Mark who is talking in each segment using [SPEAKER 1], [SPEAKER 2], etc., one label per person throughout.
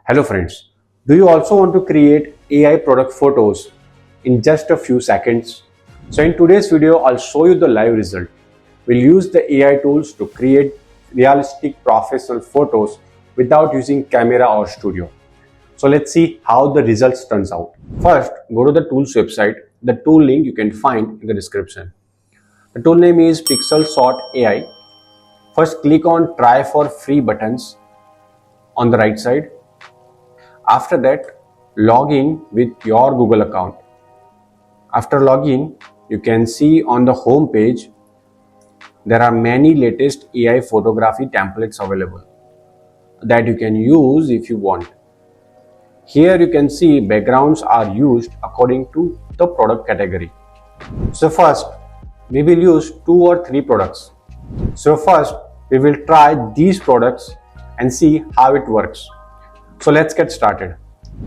[SPEAKER 1] Hello friends, do you also want to create AI product photos in just a few seconds? So in today's video, I'll show you the live result. We'll use the AI tools to create realistic professional photos without using camera or studio. So let's see how the results turns out. First, go to the tools website. The tool link you can find in the description. The tool name is Pixelshot AI. First, click on try for free buttons on the right side. After that, log in with your Google account. After login, you can see on the home page there are many latest AI photography templates available that you can use if you want. Here you can see backgrounds are used according to the product category. So first, we will use 2 or 3 products. So first, we will try these products and see how it works. So let's get started.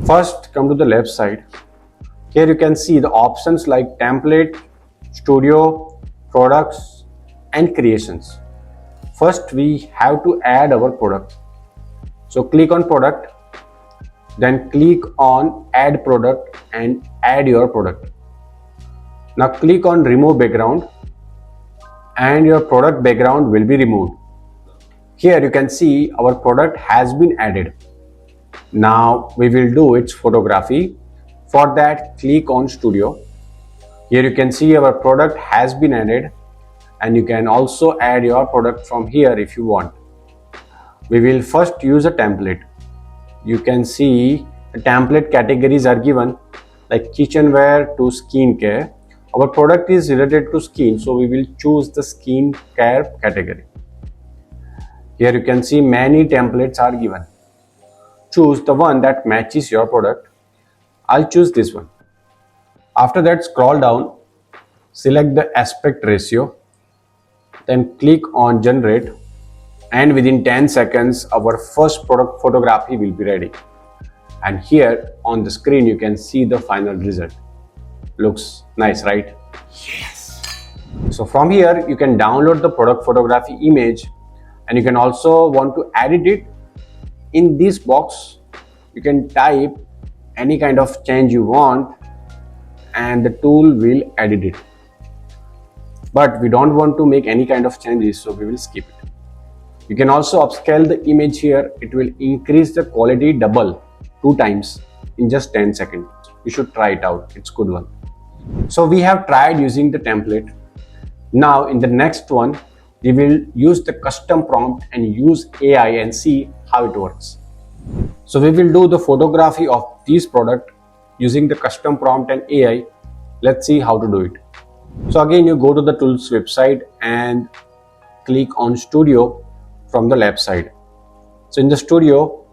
[SPEAKER 1] First, come to the left side. Here you can see the options like template, studio, products and creations. First, we have to add our product. So click on product, then click on add product and add your product. Now click on remove background and your product background will be removed. Here you can see our product has been added. Now we will do its photography. For that, click on studio. Here you can see our product has been added and you can also add your product from here if you want. We will first use a template. You can see the template categories are given like kitchenware to skincare. Our product is related to skin, so we will choose the skincare category. Here you can see many templates are given. Choose the one that matches your product. I'll choose this one. After that, scroll down, select the aspect ratio, then click on generate, and within 10 seconds our first product photography will be ready. And here on the screen you can see the final result. Looks nice, right? Yes. So from here you can download the product photography image and you can also want to edit it. In this box you can type any kind of change you want and the tool will edit it. But we don't want to make any kind of changes, so we will skip it. You can also upscale the image here. It will increase the quality double 2 times in just 10 seconds. You should try it out. It's a good one. So we have tried using the template. Now in the next one, we will use the custom prompt and use AI and see how it works. So we will do the photography of this product using the custom prompt and AI. Let's see how to do it. So again, you go to the tools website and click on studio from the left side. So in the studio,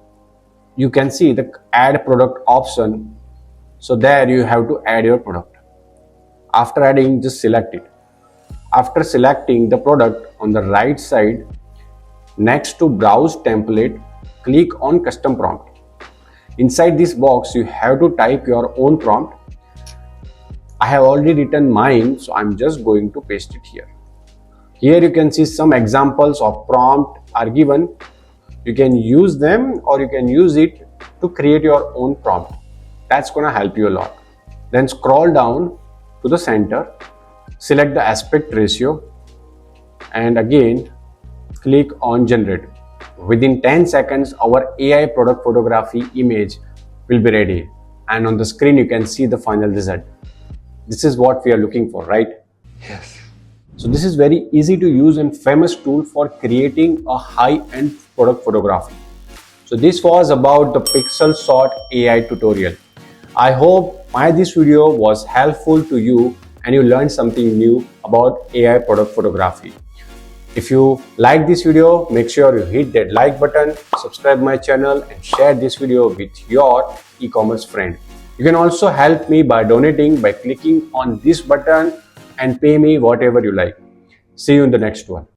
[SPEAKER 1] you can see the add product option. So there you have to add your product. After adding, just select it. After selecting the product on the right side, next to browse template, click on custom prompt. Inside this box, you have to type your own prompt. I have already written mine, so I'm just going to paste it here. Here you can see some examples of prompt are given. You can use them or you can use it to create your own prompt. That's gonna help you a lot. Then scroll down to the center, select the aspect ratio and again click on generate. Within 10 seconds our AI product photography image will be ready and on the screen you can see the final result. This is what we are looking for, right?
[SPEAKER 2] Yes.
[SPEAKER 1] So this is very easy to use and famous tool for creating a high-end product photography. So this was about the Pixelshot AI tutorial. I hope this video was helpful to you and you learned something new about AI product photography. If you like this video, make sure you hit that like button, subscribe my channel and share this video with your e-commerce friend. You can also help me by donating by clicking on this button and pay me whatever you like. See you in the next one.